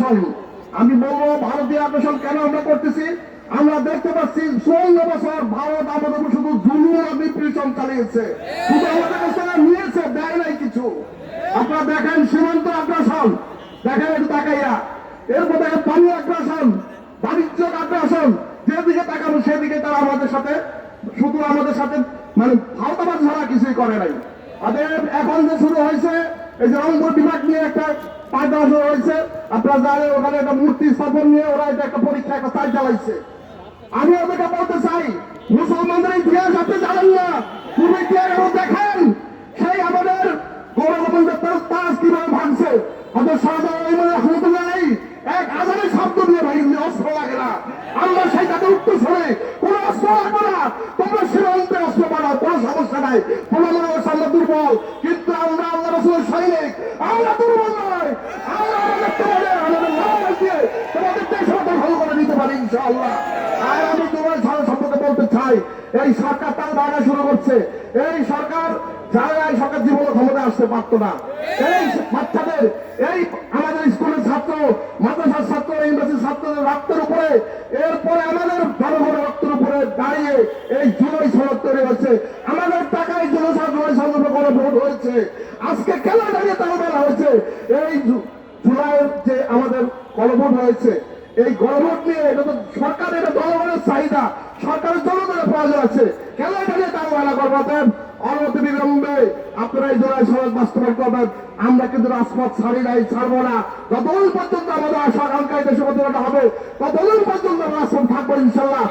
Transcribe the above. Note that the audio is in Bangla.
আগ্রাসন। আমি বলবো ভারতীয় আগ্রাসন কেন আমরা করতেছি? আমরা দেখতে পাচ্ছি 16 বছর ভারত আমাদের উপর শুধু জুলুম আর নিপীড়ন চালিয়েছে, শুধু আমাদের কাছ থেকে নিয়েছে, দেয় নাই কিছু। আপনারা দেখেন সীমান্ত আগ্রাসন, দেখেন একটু তাকাইয়া, এরপর দেখেন পানি আগ্রাসন, বাণিজ্য আগ্রাসন, যেদিকে তাকাবো সেদিকে তারা আমাদের সাথে শুধু আমাদের সাথে মানে ভারতাবাদ ছাড়া কিছুই করে নাই। তাদের এখন যে শুরু হয়েছে এই যে রংপুর বিভাগ নিয়ে একটা পাল্টা শুরু হয়েছে, আপনারা জানেন ওখানে একটা মূর্তি স্থাপন নিয়ে ওরা এটা একটা পরীক্ষা একটা চাল চালাইছে। আমি ওদেরকে বলতে চাই, মুসলমানদের ইতিহাস আপনি জানেন না, পূর্বে ইতিহাস দেখেন সেই আমাদের গৌরবন্দের তাজ কিভাবে ভাঙছে। আমাদের রহমতুল্লাহ এক আজানের শব্দ দিয়ে ভাঙি, অস্ত্র লাগে না। আমরা সেই তাকে উত্তর শুনে কোন অস্ত্র লাগবে না, তোমরা সীমান্তে অস্ত্র বানাও, কোনো সমস্যা নাই। তোমরা মনে করছো আমরা দুর্বল, কিন্তু আমরা আল্লাহ রাসূলের সৈনিক, আমরা দুর্বল নয়। আমরা আমাদের লড়াই দিয়ে তোমাদের দেশ ভালো করে নিতে পারি ইনশাআল্লাহ। আর আমি তোমার সম্পর্কে বলতে চাই, এই সরকার তার বাধা শুরু করছে। এই সরকার যারা এই সরকার জীবনে ক্ষমতা আসতে পারতো না, এই বাচ্চাদের, এই আমাদের স্কুলের ছাত্র, মাদ্রাসার ছাত্র, ইউনিভার্সিটির ছাত্রদের রক্তের উপরে, এরপরে আমাদের জনগণের রক্তের উপরে দাঁড়িয়ে এই জুলাই সনদ তৈরি হয়েছে। আমাদের টাকায় জুলাই সনদ করে ভোট হয়েছে। আজকে কেন দাঁড়িয়ে তারা বলা হয়েছে এই জুলাইয়ের যে আমাদের গণভোট হয়েছে, এই গণভোট নিয়ে এটা তো সরকারের জনগণের চাহিদা, সরকারের জনগণের প্রয়োজন আছে, কেন এটা নিয়ে তারা বেলা করবেন? অনতি বিলম্বে আপনারা এই জোড়ায় সড়ক বাস্তবায়ন করবেন। আমরা কিন্তু রাজপথ ছাড়ি নাই, ছাড়বো না। যতদিন পর্যন্ত আমাদের আশা আকাঙ্ক্ষায় দেশে হবে ততদিন পর্যন্ত রাজপথ থাকবো ইনশাল্লাহ।